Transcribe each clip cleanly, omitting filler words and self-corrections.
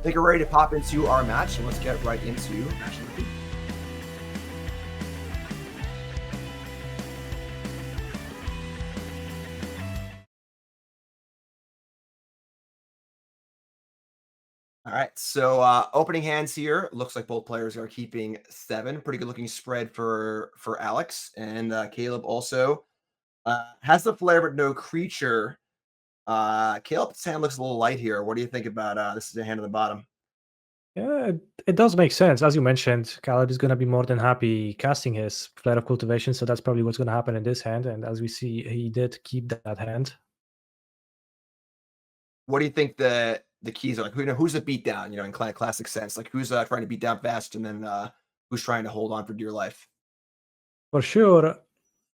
I think we're ready to pop into our match, and let's get right into match number 2. All right, so opening hands here. Looks like both players are keeping 7. Pretty good looking spread for Alex, and Caleb also has the flare but no creature. Caleb's hand looks a little light here. What do you think about this is the hand on the bottom? Yeah, it does make sense. As you mentioned, Caleb is going to be more than happy casting his Flare of Cultivation, so that's probably what's going to happen in this hand. And as we see, he did keep that hand. What do you think the keys are? Like, who's the beat down? In kind of classic sense, like who's trying to beat down fast, and then who's trying to hold on for dear life? For sure,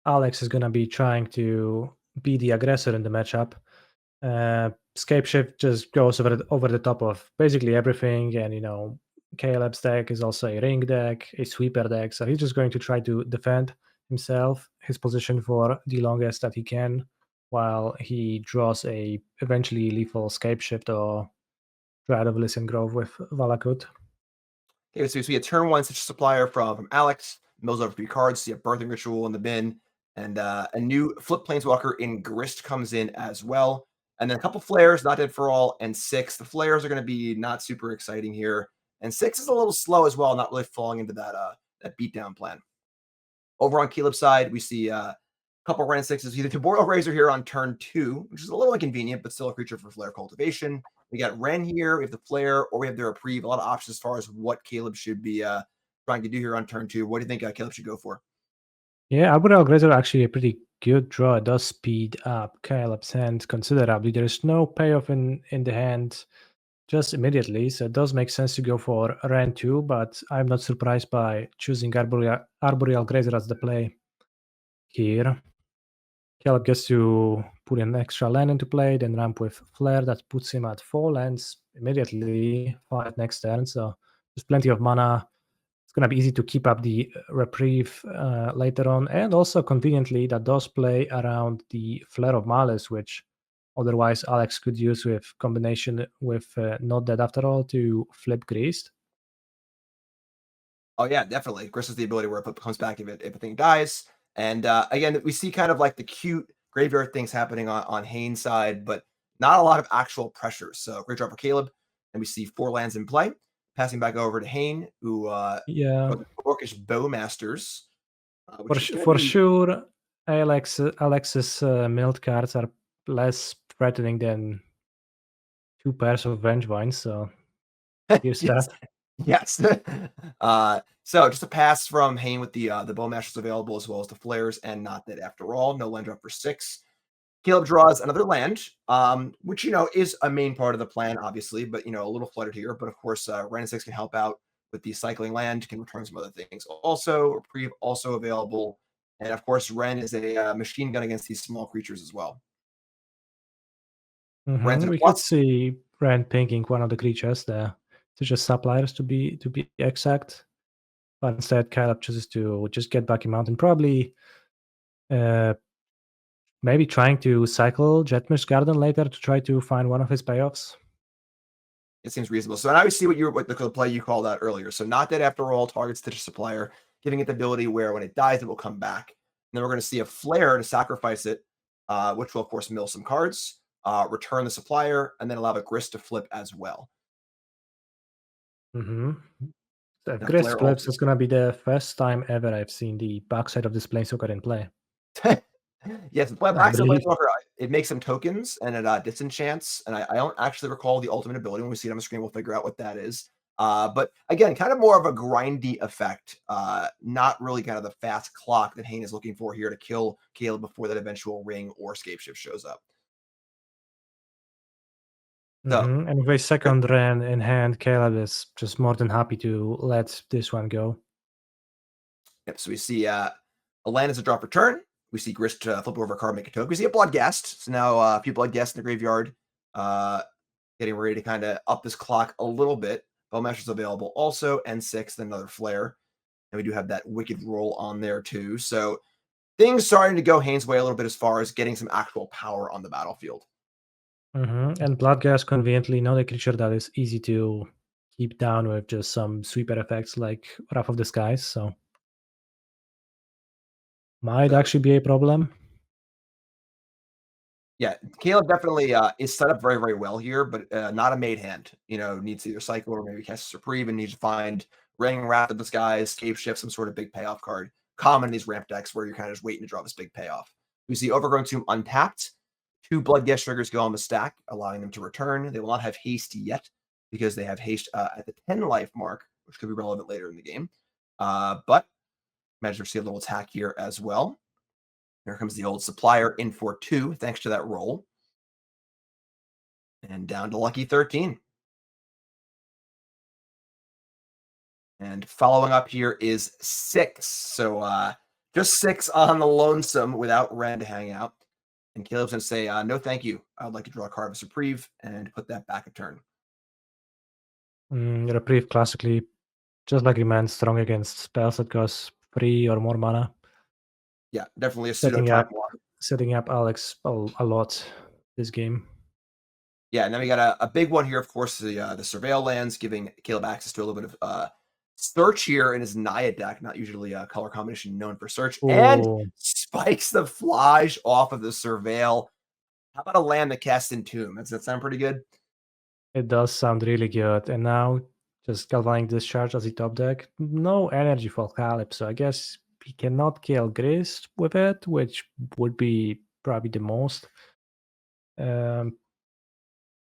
Alex is going to be trying to be the aggressor in the matchup. Scape Shift just goes over the top of basically everything, and Caleb's deck is also a ring deck, a sweeper deck, so he's just going to try to defend himself, his position for the longest that he can, while he draws a eventually lethal Scape Shift or Dryad of Listen Grove with Valakut. Okay, so we see a turn 1 such supplier from Alex. Mills over 3 cards. See a Birthing Ritual in the bin. And a new Flip Planeswalker in Grist comes in as well. And then a couple flares, Not Dead for All, and 6. The flares are going to be not super exciting here. And 6 is a little slow as well, not really falling into that beatdown plan. Over on Caleb's side, we see a couple Ren 6s. We see the Tutorial Razor here on turn 2, which is a little inconvenient, but still a creature for Flare Cultivation. We got Ren here, we have the Flare, or we have the Reprieve. A lot of options as far as what Caleb should be trying to do here on turn 2. What do you think Caleb should go for? Yeah, Arboreal Grazer actually a pretty good draw. It does speed up Caleb's hand considerably. There is no payoff in the hand just immediately, so it does make sense to go for Ren 2, but I'm not surprised by choosing Arboreal Grazer as the play here. Caleb gets to put an extra land into play, then ramp with Flare that puts him at 4 lands immediately, 5 next turn, so there's plenty of mana. It's going to be easy to keep up the Reprieve later on, and also conveniently that does play around the Flare of Malice, which otherwise Alex could use with combination with Not Dead After All to flip Greased. Oh yeah, definitely. Grist is the ability where it comes back if a thing dies. And again, we see kind of like the cute graveyard things happening on Hayne's side, but not a lot of actual pressure. So great job for Caleb. And we see 4 lands in play. Passing back over to Hayne, who Yeah, MTGO Masters, which is going to for be sure, Alex's milled cards are less threatening than 2 pairs of Vengevines, so here's yes, that. yes. So just a pass from Hayne with the Bowmasters available as well as the flares and Not Dead After All. No land drop for 6. Caleb draws another land, which is a main part of the plan, obviously, but a little fluttered here. But of course, Ren 6 can help out with the cycling land, can return some other things. Also, Reprieve also available, and of course, Ren is a machine gun against these small creatures as well. Ren's in a We could plus. see Ren pinking one of the creatures there, such as suppliers to be exact. But instead, Caleb chooses to just get back in mountain, probably maybe trying to cycle Jetmir's Garden later to try to find one of his payoffs. It seems reasonable. So now we see what the play you called out earlier. So Not Dead After All targets the supplier, giving it the ability where when it dies, it will come back. And then we're going to see a flare to sacrifice it, which will of course mill some cards, return the supplier, and then allow a Grist to flip as well. The The Grist flare flips also. is gonna be the first time ever I've seen the backside of this Planeswalker in play. Yes, the I Black believe. Planeswalker, it makes some tokens and it disenchants. And I don't actually recall the ultimate ability. When we see it on the screen, we'll figure out what that is. But again, kind of more of a grindy effect, not really kind of the fast clock that Hayne is looking for here to kill Caleb before that eventual ring or Scape Shift shows up. So, And with a second Ren in hand, Caleb is just more than happy to let this one go. yep, so we see a land as a drop return. We see Grist flip over a card, make a token. We see a Bloodghast. So now a few Bloodghasts in the graveyard, getting ready to kind of up this clock a little bit. Bowmasters available also, N6, then another Flare. And we do have that Wicked roll on there too. So things starting to go Hayne's way a little bit as far as getting some actual power on the battlefield. And Bloodghast conveniently not a creature that is easy to keep down with just some sweeper effects like Wrath of the Skies, so might So actually be a problem. yeah, Caleb definitely is set up very, very well here, but not a made hand. Needs to either cycle or maybe cast a reprieve and needs to find Ring, Wrath of the Skies, Scape Shift, some sort of big payoff card. Common in these ramp decks where you're kind of just waiting to draw this big payoff. We see Overgrown Tomb untapped. 2 Bloodghast triggers go on the stack, allowing them to return. They will not have haste yet because they have haste at the 10 life mark, which could be relevant later in the game. But Imagine see a little attack here as well. Here comes the old supplier in for 2, thanks to that roll. And down to lucky 13. And following up here is 6. So just 6 on the lonesome without Ren to hang out. And Caleb's going to say, no, thank you. I would like to draw a card of reprieve and put that back a turn. Reprieve classically, just like remains strong against spells that cost 3 or more mana. Yeah, definitely a pseudo-time walk. Setting up Alex a lot this game. Yeah, and then we got a big one here, of course, the Surveil lands, giving Caleb access to a little bit of search here in his Naya deck, not usually a color combination known for search, and spikes the Flage off of the Surveil. How about a land that casts Entomb? Does that sound pretty good? It does sound really good. And now just Galvanic Discharge as the top deck. No energy for Caleb, so I guess he cannot kill Grist with it, which would be probably the most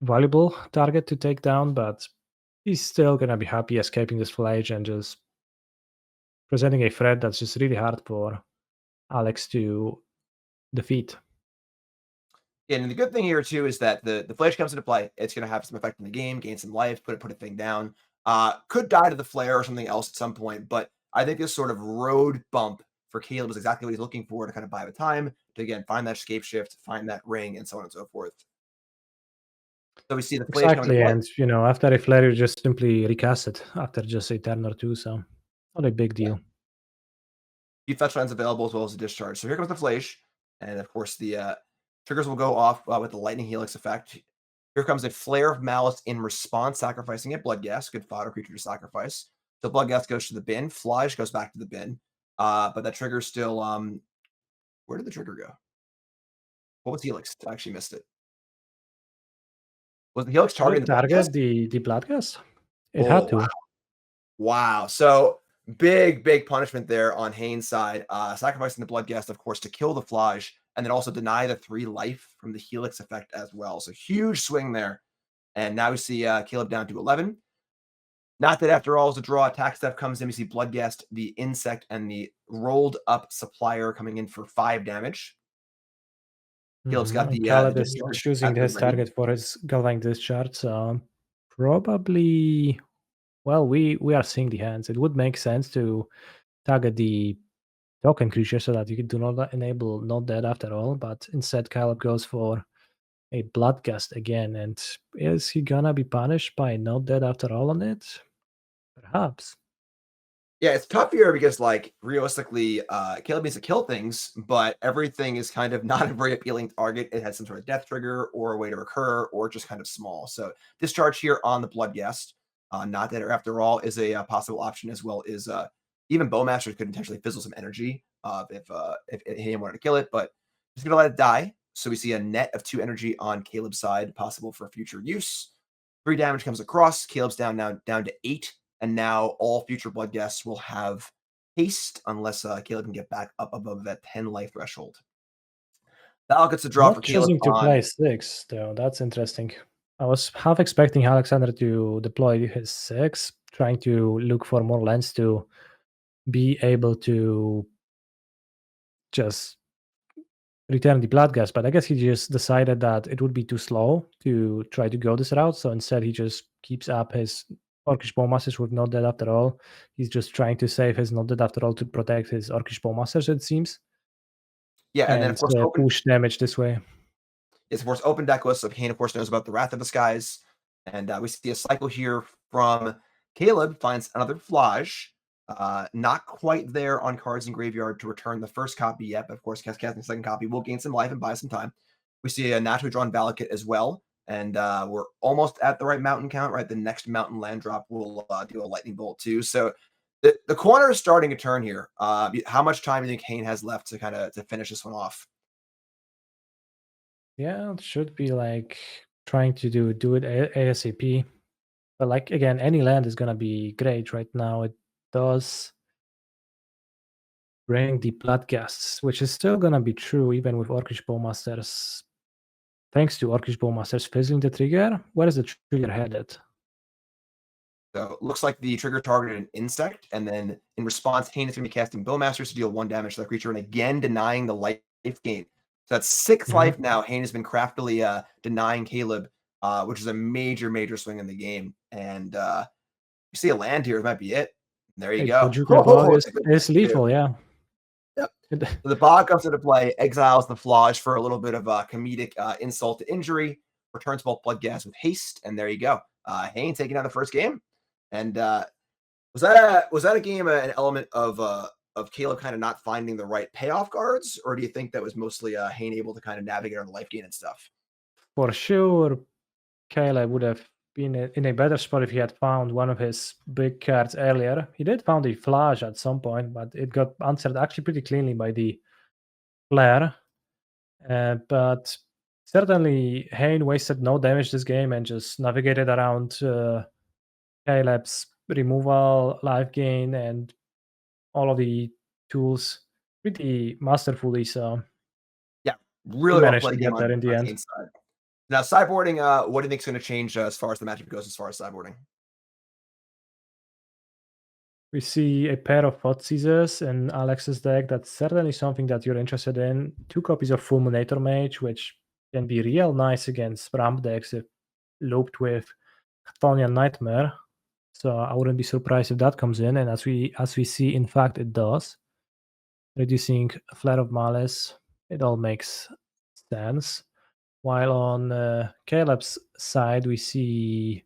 valuable target to take down, but he's still gonna be happy escaping this Flage and just presenting a threat that's just really hard for Alex to defeat. Yeah, and the good thing here too is that the Flash comes into play. It's going to have some effect in the game, gain some life, put a thing down. Could die to the flare or something else at some point, but I think this sort of road bump for Caleb is exactly what he's looking for to kind of buy the time to again find that escape shift, find that ring, and so on and so forth. So we see the Flash coming Exactly, into play. and after a flare, you just simply recast it after just a turn or two, so not a big deal. Few fetch lands available as well as a discharge. So here comes the Flash, and of course the triggers will go off with the Lightning Helix effect. Here comes a Flare of Malice in response, sacrificing a Bloodghast, good fodder creature to sacrifice. So Bloodghast goes to the bin, Flage goes back to the bin, but that trigger still. Where did the trigger go? What was Helix? I actually missed it. Was the Helix targeting the Bloodghast? The Bloodghast? It had to. Wow. So big punishment there on Hayne's side. Sacrificing the Bloodghast, of course, to kill the Flage, and then also deny the 3 life from the Helix effect as well. So huge swing there. And now we see Caleb down to 11. Not that after all is a draw. Attack stuff comes in. We see Bloodghast, the insect, and the rolled up supplier coming in for 5 damage. Caleb's got the Caleb is discharge choosing his target for his Galvanic Discharge, so probably, well, we are seeing the hands. It would make sense to target the token creature so that you do not enable Not Dead after all, but instead Caleb goes for a Bloodghast again, and is he gonna be punished by Not Dead after all on it? Perhaps. Yeah, it's tough here because, like, realistically, Caleb needs to kill things, but everything is kind of not a very appealing target. It has some sort of death trigger or a way to recur or just kind of small. So discharge here on the Bloodghast. Not that after all is a possible option, as well as even Bowmasters could potentially fizzle some energy if he wanted to kill it, but just gonna let it die. So we see a net of 2 energy on Caleb's side, possible for future use. 3 damage comes across. Caleb's down to 8. And now all future Bloodghasts will have haste unless Caleb can get back up above that 10 life threshold. Val gets a draw for Caleb. Choosing to play 6, though. That's interesting. I was half expecting Alexander to deploy his 6, trying to look for more lands to be able to just return the Bloodghast, but I guess he just decided that it would be too slow to try to go this route, so instead he just keeps up his Orcish Bowmasters with Not Dead after all. He's just trying to save his Not Dead after all to protect his Orcish Bowmasters, it seems. Yeah, and then of course push damage this way. It's of course open deck list. So Hayne, of course, knows about the Wrath of the Skies, and we see a cycle here from Caleb finds another Flage. Not quite there on cards in graveyard to return the first copy yet, but of course, casting the second copy will gain some life and buy some time. We see a naturally drawn Valakut as well. And we're almost at the right mountain count, right? The next mountain land drop will do a lightning bolt too. So the corner is starting to turn here. How much time do you think Hayne has left to kind of to finish this one off? Yeah, it should be like trying to do it ASAP. But like again, any land is gonna be great right now. It does bring the Bloodgasts, which is still gonna be true even with Orcish Bowmasters. Thanks to Orcish Bowmasters fizzling the trigger, where is the trigger headed? So it looks like the trigger targeted an insect, and then in response, Hayne is going to be casting Bowmasters to deal 1 damage to that creature, and again denying the life gain. So that's 6 life now. Hayne has been craftily denying Caleb, which is a major swing in the game. And you see a land here, it might be it. There you Hey, go. Bojuka Bog It's a good is pick, too. lethal, yeah. Yep. So the bog comes into play, exiles the Flage for a little bit of comedic insult to injury, returns both Bloodghast with haste, and there you go. Hayne taking out the first game. And was that a game, an element of Caleb kind of not finding the right payoff cards, or do you think that was mostly Hayne able to kind of navigate on the life gain and stuff? For sure, Caleb would have been in a better spot if he had found one of his big cards earlier. He did found a Flash at some point, but it got answered actually pretty cleanly by the Flare. But certainly, Hayne wasted no damage this game and just navigated around Caleb's removal, life gain, and all of the tools pretty masterfully. So Yeah, he really well managed played to game get there on in the end. Hayne's side. Now, sideboarding, what do you think is going to change as far as the matchup goes as far as sideboarding? We see a pair of Pot Scissors in Alex's deck. That's certainly something that you're interested in. 2 copies of Fulminator Mage, which can be real nice against ramp decks if looped with Chthonian Nightmare. So I wouldn't be surprised if that comes in. And as we see, in fact, it does. Reducing Flare of Malice, it all makes sense. While on Caleb's side, we see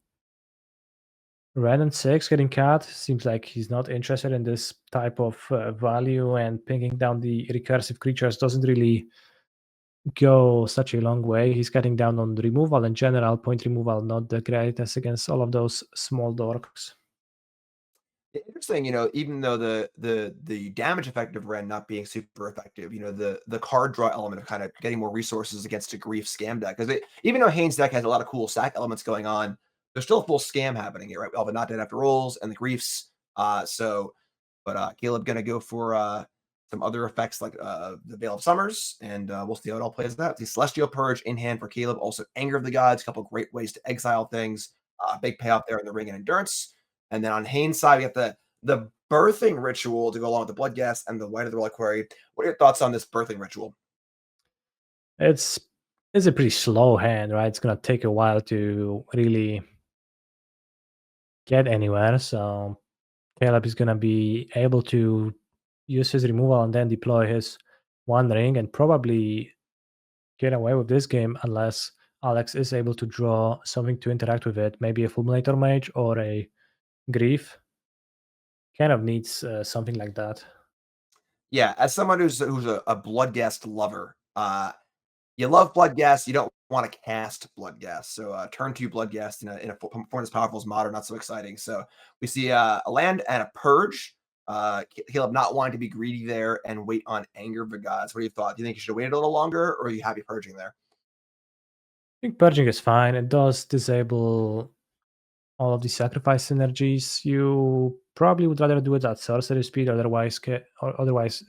Ren and 6 getting cut. Seems like he's not interested in this type of value, and pinging down the recursive creatures doesn't really go such a long way. He's cutting down on the removal in general. Point removal, not the greatest against all of those small dorks. Interesting, even though the damage effect of Ren not being super effective, the card draw element of kind of getting more resources against a grief scam deck. Because even though Haynes' deck has a lot of cool stack elements going on, there's still a full scam happening here, right? All the not dead after rolls and the griefs. But Caleb gonna go for some other effects like the Veil of Summers, and we'll see how it all plays out. The Celestial Purge in hand for Caleb, also Anger of the Gods, a couple great ways to exile things. Big payoff there in the Ring and Endurance. And then on Haynes' side, we got the birthing ritual to go along with the Bloodghast and the White of the Reliquary. What are your thoughts on this birthing ritual? It's a pretty slow hand, right? It's gonna take a while to really get anywhere. So Caleb is gonna be able to use his removal and then deploy his One Ring and probably get away with this game unless Alex is able to draw something to interact with it. Maybe a Fulminator Mage or a Grief. Kind of needs something like that. Yeah, as someone who's a Bloodghast lover, you love Bloodghast, you don't want to cast Bloodghast. So turn 2 Bloodghast in a form as powerful as Modern, not so exciting. So we see a land and a Purge. Caleb not wanting to be greedy there and wait on Anger of the Gods. What do you thought? Do you think you should have waited a little longer, or are you happy purging there? I think Purging is fine. It does disable all of the sacrifice synergies. You probably would rather do it at sorcery speed, otherwise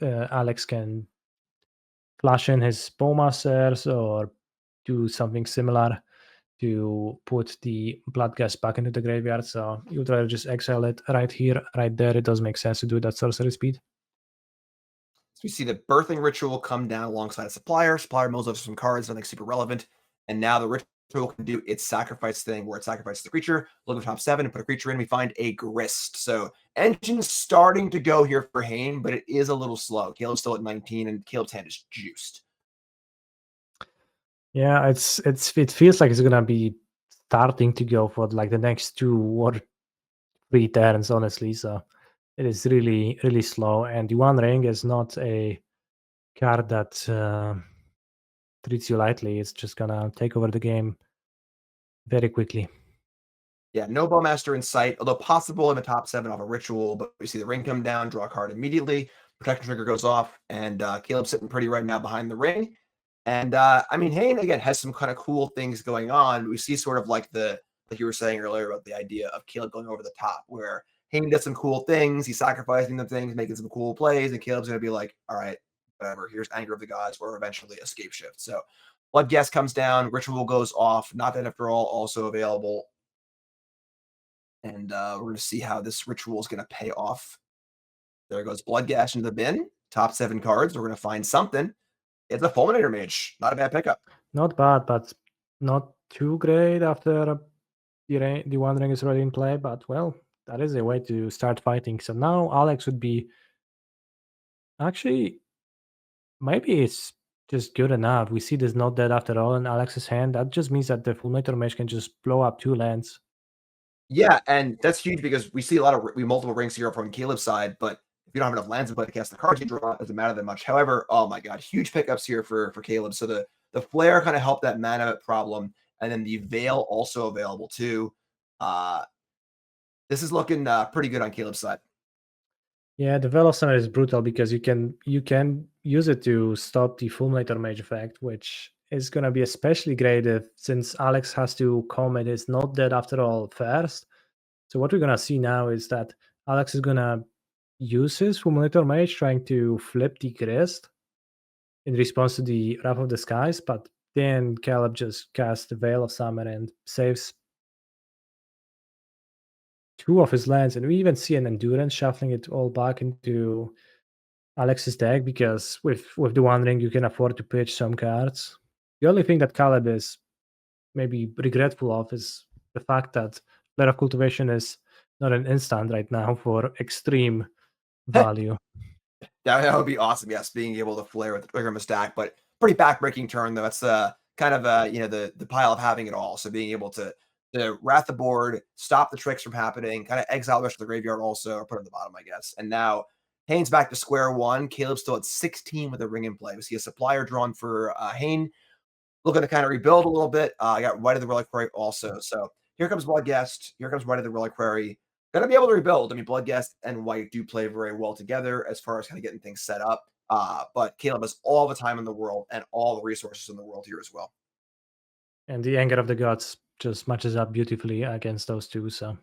Alex can flash in his Bowmasters or do something similar to put the Bloodghast back into the graveyard. So you'd rather just exile it right here, right there. It does make sense to do it at sorcery speed. So we see the birthing ritual come down alongside a supplier. Supplier mills over some cards, nothing super relevant. And now the ritual can do its sacrifice thing where it sacrifices the creature, look at the top 7 and put a creature in. We find a Grist. So engine's starting to go here for Hayne, but it is a little slow. Caleb's still at 19 and Caleb's hand is juiced. Yeah, it feels like it's gonna be starting to go for like the next 2 or 3 turns, honestly. So it is really slow, and the One Ring is not a card that treats you lightly. It's just gonna take over the game very quickly. Yeah, no Bowmaster in sight, although possible in the top 7 off a ritual, but we see the ring come down, draw a card immediately, protection trigger goes off, and Caleb's sitting pretty right now behind the ring. And I mean, Hayne again has some kind of cool things going on. We see sort of like you were saying earlier about the idea of Caleb going over the top, where Hayne does some cool things, he's sacrificing them things, making some cool plays, and Caleb's gonna be like, all right, whatever, here's Anger of the Gods, or eventually Escape Shift. So Blood Guest comes down, Ritual goes off, Not Dead After All also available. And we're going to see how this ritual is going to pay off. There goes Blood Gash into the bin. Top 7 cards. We're going to find something. It's a Fulminator Mage. Not a bad pickup. Not bad, but not too great after the One Ring is already in play. But well, that is a way to start fighting. So now Alex would be actually maybe it's just good enough. We see this Not Dead After All in Alex's hand. That just means that the Fulminator Mage can just blow up 2 lands. Yeah, and that's huge because we see a lot of multiple rings here from Caleb's side, but if you don't have enough lands in play to cast the cards you draw, it doesn't matter that much. However, oh my god, huge pickups here for Caleb. So the flare kind of helped that mana problem, and then the veil also available too. This is looking pretty good on Caleb's side. Yeah, the Veil of Summer is brutal because you can use it to stop the Fulminator Mage effect, which is gonna be especially great since Alex has to comment is Not Dead After All first. So what we're gonna see now is that Alex is gonna use his Fulminator Mage trying to flip the Grist in response to the Wrath of the Skies, but then Caleb just casts the Veil of Summer and saves 2 of his lands, and we even see an Endurance shuffling it all back into Alex's deck because with the One Ring you can afford to pitch some cards. The only thing that Caleb is maybe regretful of is the fact that Flare of Cultivation is not an instant right now for extreme value. That would be awesome. Yes, being able to flare with the stack, but pretty backbreaking turn though. That's kind of the pile of having it all. So being able to wrath the board, stop the tricks from happening, kind of exile the rest of the graveyard also, or put it at the bottom, I guess. And now Hayne's back to square one. Caleb's still at 16 with a ring in play. We see a supplier drawn for Hayne, looking to kind of rebuild a little bit. I got White of the Reliquary also. So here comes Bloodguest. Here comes White of the Reliquary. Gonna be able to rebuild. I mean, Bloodguest and White do play very well together as far as kind of getting things set up. But Caleb has all the time in the world and all the resources in the world here as well. And the Anger of the Gods just matches up beautifully against those two. So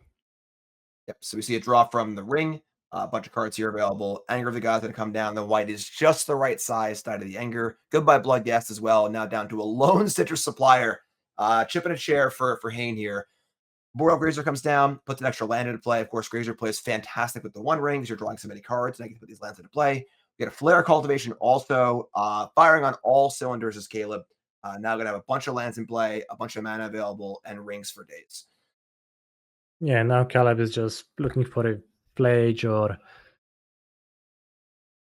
Yep. So we see a draw from the ring. A bunch of cards here available. Anger of the Gods going to come down. The White is just the right size side of the Anger. Goodbye Bloodguest as well. Now down to a lone Citrus Supplier. Chipping a chair for Hayne here. Boreal Grazer comes down, puts an extra land into play. Of course, Grazer plays fantastic with the One Ring because you're drawing so many cards, and I can put these lands into play. We get a Flare Cultivation also, firing on all cylinders as Caleb. Now going to have a bunch of lands in play, a bunch of mana available, and rings for days. yeah, now Caleb is just looking for a Flage or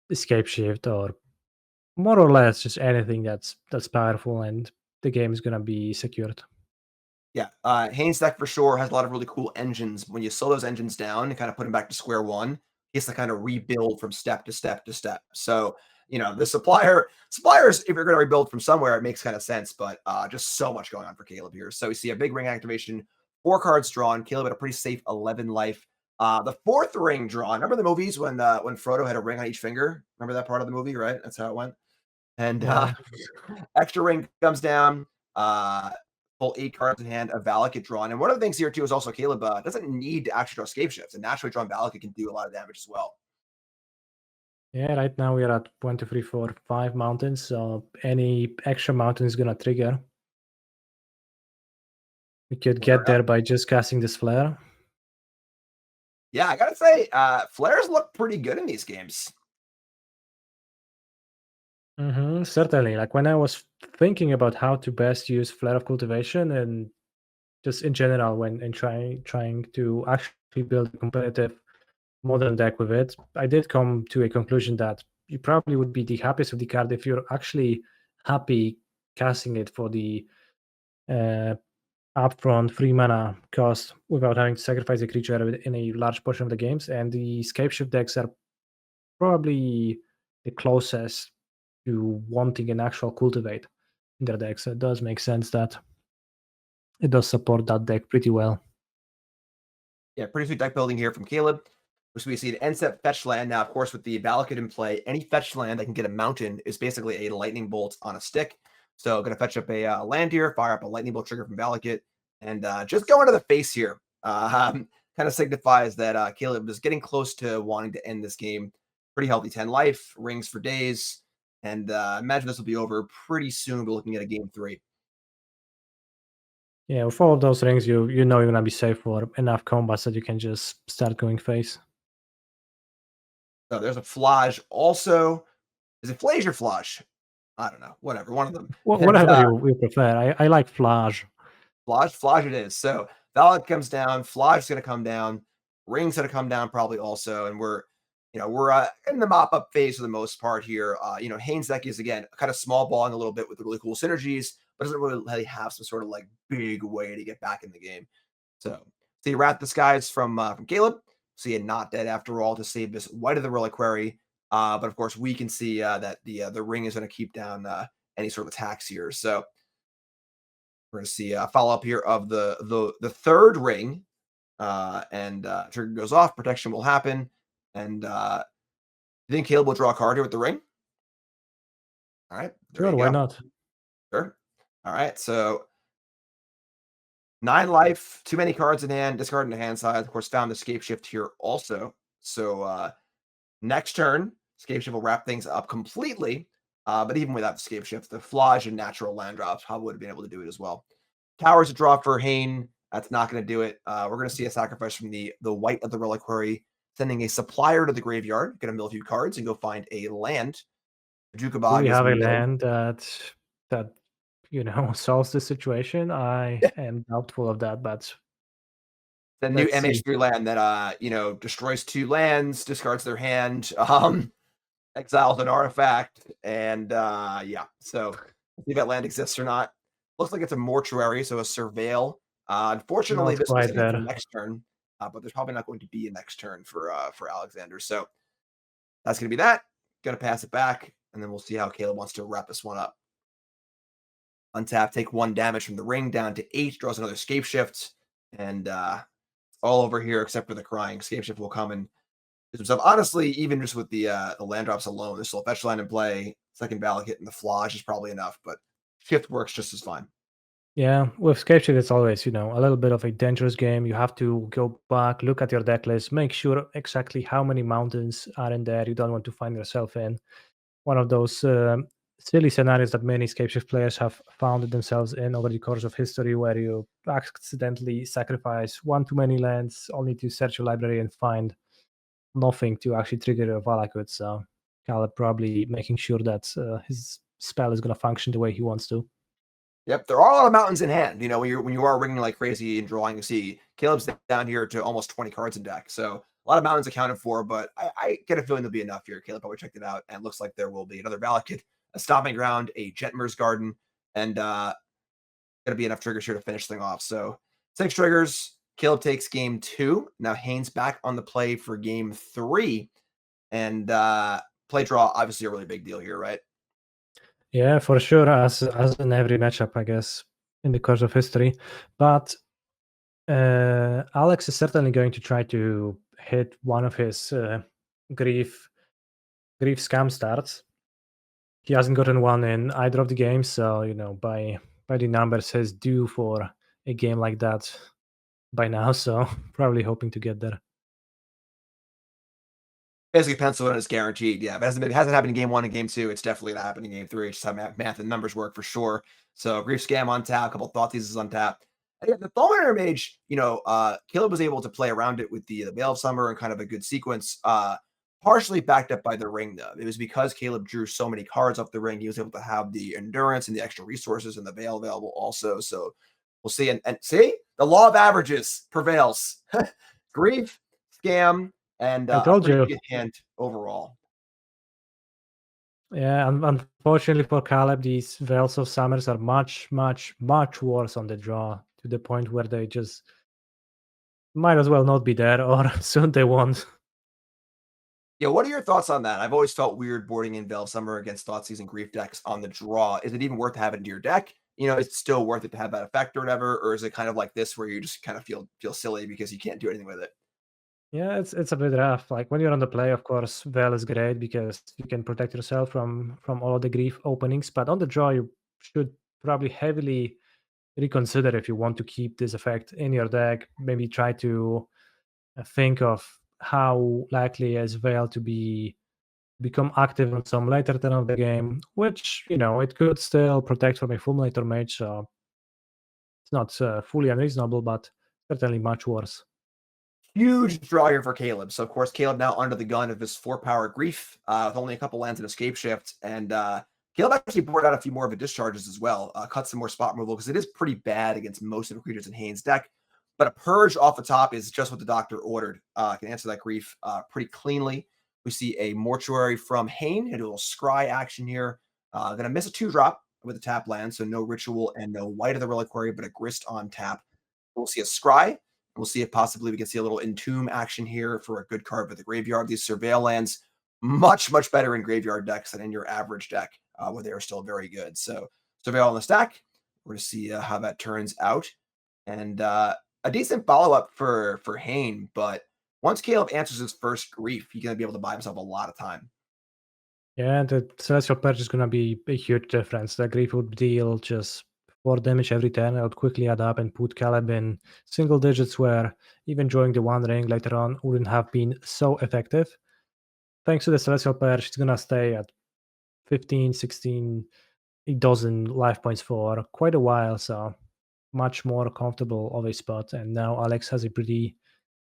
Escape Shift or more or less just anything that's powerful, and the game is gonna be secured. Yeah, Haynes deck for sure has a lot of really cool engines. When you slow those engines down and kind of put them back to square one, he has to kind of rebuild from step to step to step. So, the suppliers, if you're going to rebuild from somewhere, it makes kind of sense, but just so much going on for Caleb here. So we see a big ring activation, 4 cards drawn. Caleb had a pretty safe 11 life. The 4th ring drawn. Remember the movies when Frodo had a ring on each finger? Remember that part of the movie, right? That's how it went. And Yeah. extra ring comes down. Pull 8 cards in hand, a Valak get drawn. And one of the things here too is also Caleb doesn't need to actually draw escape shifts. And naturally drawn Valak can do a lot of damage as well. Yeah, right now we are at 1, 2, 3, 4, 5 mountains. So any extra mountain is gonna trigger. We could get there by just casting this flare. Yeah, I gotta say, flares look pretty good in these games. Certainly. Like when I was thinking about how to best use Flare of Cultivation and just in general when trying to actually build a competitive modern deck with it, I did come to a conclusion that you probably would be the happiest with the card if you're actually happy casting it for the uh, upfront 3 mana cost without having to sacrifice a creature in a large portion of the games. And the Scapeshift decks are probably the closest to wanting an actual cultivate in their deck. So it does make sense that it does support that deck pretty well. Yeah, pretty sweet deck building here from Caleb. So we see an end step fetch land. Now, of course, with the Valakut in play, any fetch land that can get a mountain is basically a lightning bolt on a stick. So going to fetch up a land here, fire up a lightning bolt trigger from Valakut, and just go into the face here. Kind of signifies that Caleb is getting close to wanting to end this game. Pretty healthy 10 life, rings for days, and imagine this will be over pretty soon. We're looking at a game 3. Yeah, with all of those rings, you know you're gonna be safe for enough combats that you can just start going face. So there's a Flage also. Is it Flage or Flage? I don't know. Whatever, one of them. And Whatever you prefer. I like Flage. Flage it is. So Valak comes down, Flage's gonna come down, Ring's gonna come down probably also, and we're in the mop up phase for the most part here. Hayne's deck is again kind of small balling a little bit with really cool synergies, but doesn't really have some sort of like big way to get back in the game. So see Rat the Skies from Caleb. See it not dead after all to save this White of the Reliquary. But of course we can see that the ring is going to keep down any sort of attacks here. So we're going to see a follow up here of the third ring, and trigger goes off. Protection will happen, and you think Caleb will draw a card here with the ring? All right, there Sure, you why go. not? Sure. All right, so 9 life, too many cards in hand, discarding the hand side. Of course, found the Scape Shift here also. So next turn, Scape Shift will wrap things up completely. But even without the Scape Shift, the Flage and natural land drops probably would have been able to do it as well. Tower's a draw for Hayne. That's not going to do it. We're going to see a sacrifice from the White of the Reliquary, sending a supplier to the graveyard, going to mill a few cards and go find a land. Do Jukabog we is have a milled. land that solves the situation? I am doubtful of that, but The new let's see. MH3 land that destroys 2 lands, discards their hand, exiles an artifact, and yeah. So see if that land exists or not. Looks like it's a mortuary, so a surveil. Unfortunately, Not this was quite hitting for there. next turn, but there's probably not going to be a next turn for Alexander. So that's gonna be that. Gonna pass it back, and then we'll see how Caleb wants to wrap this one up. Untap, take 1 damage from the ring down to 8, draws another Scape Shift, and all over here except for the crying. Scape Shift will come and do some stuff. Honestly, even just with the land drops alone, there's still a fetch line in play. Second Valak hitting the Flage is probably enough, but Shift works just as fine. Yeah, with Scape Shift, it's always, a little bit of a dangerous game. You have to go back, look at your deck list, make sure exactly how many mountains are in there. You don't want to find yourself in one of those silly scenarios that many Scape Shift players have found themselves in over the course of history, where you accidentally sacrifice one too many lands, only to search your library and find nothing to actually trigger a Valakut. So Caleb probably making sure that his spell is going to function the way he wants to. Yep, there are a lot of mountains in hand. When you are ringing like crazy and drawing, you see Caleb's down here to almost 20 cards in deck. So a lot of mountains accounted for, but I get a feeling there'll be enough here. Caleb probably checked it out, and it looks like there will be another Valakut, a Stomping Ground, a Jetmir's Garden, and gonna be enough triggers here to finish thing off. So 6 triggers. Caleb takes game 2. Now Hayne's back on the play for game 3, and play draw obviously a really big deal here, right? Yeah, for sure, as in every matchup, I guess, in the course of history. But Alex is certainly going to try to hit one of his grief scam starts. He hasn't gotten one in either of the games, so by the numbers, he's due for a game like that by now. So probably hoping to get there. Basically, pencil in is guaranteed. Yeah, if it hasn't happened in game 1 and game 2, it's definitely gonna happen in game 3. It's just how math and numbers work for sure. So grief scam on tap, a couple Thoughtseizes on tap. And yeah, the Fulminator Mage, Caleb was able to play around it with the Veil of Summer and kind of a good sequence. Partially backed up by the ring, though. It was because Caleb drew so many cards off the ring, he was able to have the endurance and the extra resources and the Veil available also. So we'll see. And see, the law of averages prevails. Grief, scam, and I a told pretty you. good hand overall. Yeah, unfortunately for Caleb, these Veils of Summers are much, much, much worse on the draw, to the point where they just might as well not be there, or soon they won't. Yeah, what are your thoughts on that? I've always felt weird boarding in Veil of Summer against Thoughtseize and Grief decks on the draw. Is it even worth having to your deck? it's still worth it to have that effect or whatever, or is it kind of like this where you just kind of feel silly because you can't do anything with it? Yeah, it's a bit rough. Like when you're on the play, of course, Veil is great because you can protect yourself from all of the grief openings. But on the draw, you should probably heavily reconsider if you want to keep this effect in your deck. Maybe try to think of how likely is Veil to become active on some later turn of the game, which it could still protect from a Fulminator Mage. So it's not fully unreasonable, but certainly much worse. Huge draw here for Caleb. So, of course, Caleb now under the gun of his 4-power Grief with only a couple lands and Escape Shift. And Caleb actually boarded out a few more of the discharges as well, cut some more spot removal because it is pretty bad against most of the creatures in Hayne's deck. But a Purge off the top is just what the doctor ordered. Can answer that Grief pretty cleanly. We see a Mortuary from Hayne, a little Scry action here. Going to miss a 2-drop with a tap land, so no Ritual and no White of the Reliquary, but a Grist on tap. We'll see a Scry. We'll see if possibly we can see a little Entomb action here for a good card for the graveyard. These Surveil lands, much, much better in graveyard decks than in your average deck, where they are still very good. So Surveil on the stack. We're going to see how that turns out. And a decent follow-up for Hayne, but once Caleb answers his first Grief, he's going to be able to buy himself a lot of time. Yeah, the Celestial Purge is going to be a huge difference. The Grief would deal just 4 damage every turn. It would quickly add up and put Caleb in single digits where even drawing the One Ring later on wouldn't have been so effective. Thanks to the Celestial Purge, it's going to stay at 15, 16, a dozen life points for quite a while, so much more comfortable of a spot. And now Alex has a pretty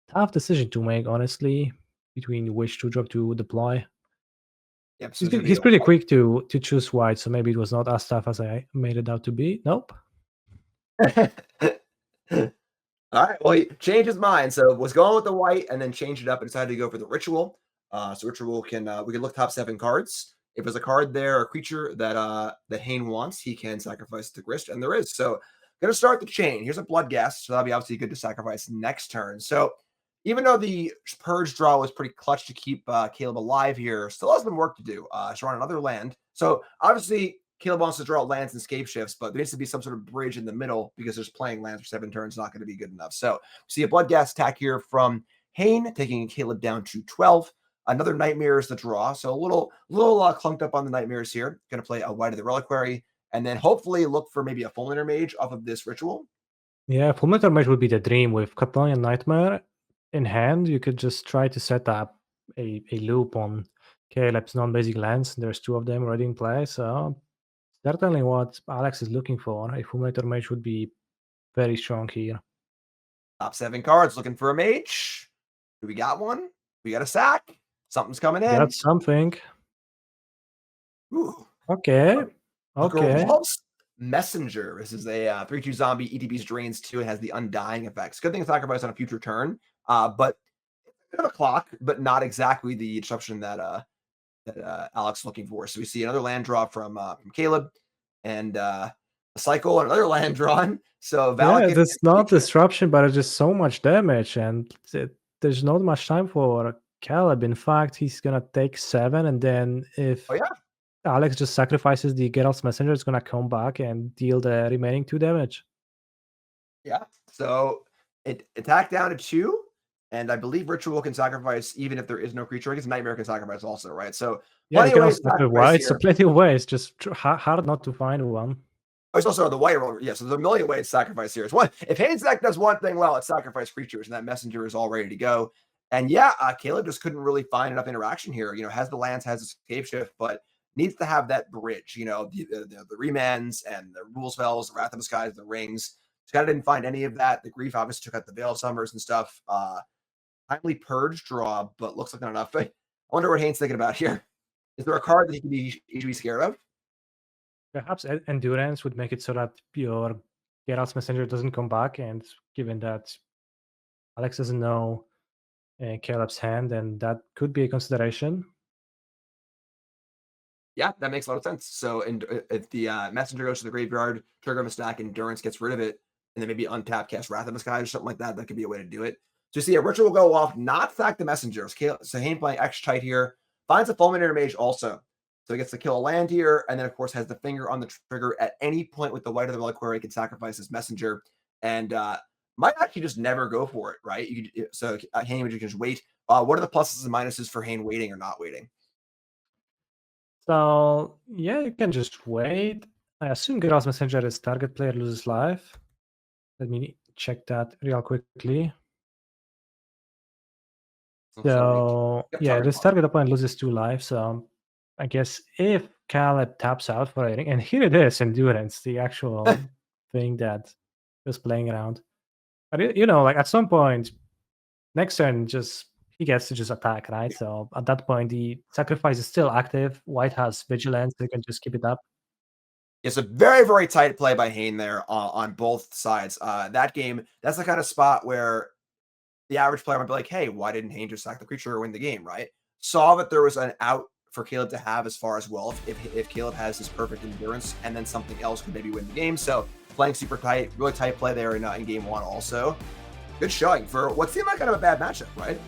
tough decision to make, honestly, between which to drop to deploy. Yep, so He's pretty quick to choose white, so maybe it was not as tough as I made it out to be. Nope. All right, well, he changed his mind, so was going with the white and then changed it up and decided to go for the Ritual. So Ritual we can look top 7 cards. If there's a card there, a creature that Hayne wants, he can sacrifice the Grist, and there is. So gonna start the chain. Here's a Bloodghast, so that'll be obviously good to sacrifice next turn. So even though the Purge draw was pretty clutch to keep Caleb alive here, still has some work to do. He's on another land. So obviously Caleb wants to draw lands and escape shifts, but there needs to be some sort of bridge in the middle because there's playing lands for 7 turns not going to be good enough. So see a Bloodghast attack here from Hayne, taking Caleb down to 12. Another Nightmare is the draw. So a little clunked up on the Nightmares here. Going to play a White of the Reliquary, and then hopefully look for maybe a Fulminator Mage off of this Ritual. Yeah, Fulminator Mage would be the dream. With Catalonian Nightmare in hand, you could just try to set up a loop on Caleb's non-basic lands. There's 2 of them already in play, so certainly what Alex is looking for. A Fulminator Mage would be very strong here. Top 7 cards, looking for a Mage. Do we got one? We got a sack. Something's coming in. That's something. Ooh. Okay. Okay. Messenger. This is a 3/2 zombie. ETB's drains 2. It has the Undying effects. Good thing to sacrifice on a future turn. But it's a bit of a clock, but not exactly the disruption that Alex is looking for. So we see another land draw from Caleb, and a cycle, and another land drawn. So Valak, yeah, it's not disruption, but it's just so much damage, and there's not much time for Caleb. In fact, he's gonna take 7, and then if Alex just sacrifices the Geralt's Messenger, it's gonna come back and deal the remaining 2 damage. Yeah. So it attacked down to 2. And I believe Ritual can sacrifice even if there is no creature. I guess Nightmare can sacrifice also, right? So yeah, you can also sacrifice so plenty of ways. Just hard not to find one. Oh, it's also the white roll. Yeah, so there's a million ways to sacrifice here. If Hayne's deck does one thing well, it's sacrifice creatures, and that Messenger is all ready to go. And yeah, Caleb just couldn't really find enough interaction here. Has the lands, has escape shift, but needs to have that bridge. The remans and the rule spells, the Wrath of the Skies, the rings. Just kind of didn't find any of that. The Grief obviously took out the Veil of Summers and stuff. Timely Purge draw, but looks like not enough. I wonder what Hayne's thinking about here. Is there a card that he should be scared of? Perhaps Endurance would make it so that your Geralt's Messenger doesn't come back, and given that Alex doesn't know Caleb's hand, and that could be a consideration. Yeah, that makes a lot of sense. So, if the Messenger goes to the graveyard, trigger him a stack, Endurance gets rid of it, and then maybe untap, cast Wrath of the Skies or something like that, that could be a way to do it. So you see a Ritual will go off, not sack the Messenger. So Hayne playing extra tight here. Finds a Fulminator Mage also. So he gets to kill a land here, and then of course has the finger on the trigger at any point with the White of the Reliquary. He can sacrifice his messenger, and might actually just never go for it, right? So Hayne would just wait. What are the pluses and minuses for Hayne waiting or not waiting? So yeah, you can just wait. I assume Geralt's Messenger is target player loses life. Let me check that real quickly. So Yep, yeah, target this target opponent loses 2 life. So I guess if Caleb taps out for rating, and here it is, endurance, the actual thing that was playing around. But like at some point, next turn, just he gets to just attack, right? So at that point, the sacrifice is still active. White has vigilance; they can just keep it up. It's a very, very tight play by Hayne there on both sides. That game, that's the kind of spot where the average player might be like, hey, why didn't Hayne just sack the creature or win the game, right? Saw that there was an out for Caleb to have as far as well if Caleb has his perfect endurance, and then something else could maybe win the game. So playing super tight, really tight play there in game one also. Good showing for what seemed like kind of a bad matchup, right?